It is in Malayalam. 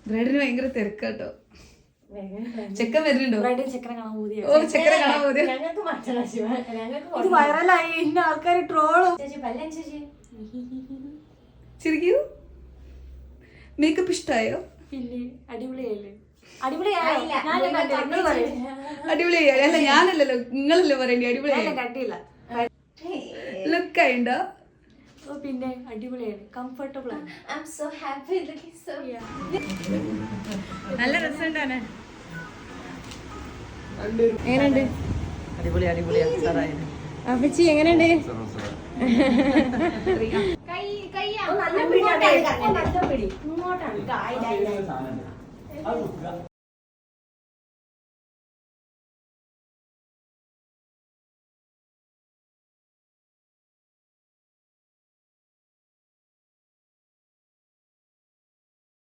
ബ്രൈഡിന് ഭയങ്കര തിരക്കാട്ടോ. ചെക്കൻ വരുന്നുണ്ടോ? ചക്കര കാണാൻ പോതിയ. ഓ ചക്കര കാണാൻ പോതിയ. ഇത് വൈറലായി, ഇന്ന ആൾക്കാർ ട്രോളും. ചിരിക്കൂ. മേക്കപ്പ് ഇഷ്ടായോ? പിന്നെ അടിപൊളിയായില്ലേ? അടിപൊളിയായി. അല്ല ഞാനല്ലല്ലോ, നിങ്ങളല്ലേ പറയണ്ടേ അടിപൊളിയായി. കണ്ടില്ല. ലുക്ക് ആയിണ്ടോ? ഓ പിന്നെ അടിപൊളിയാണ്, കംഫർട്ടബിൾ ആണ്. നല്ല രസമുണ്ടാണ്. എങ്ങനെയുണ്ട്? അടിപൊളി അടിപൊളിയാണ്. അപ്പച്ചി എങ്ങനെയുണ്ട്? നല്ല പിടി.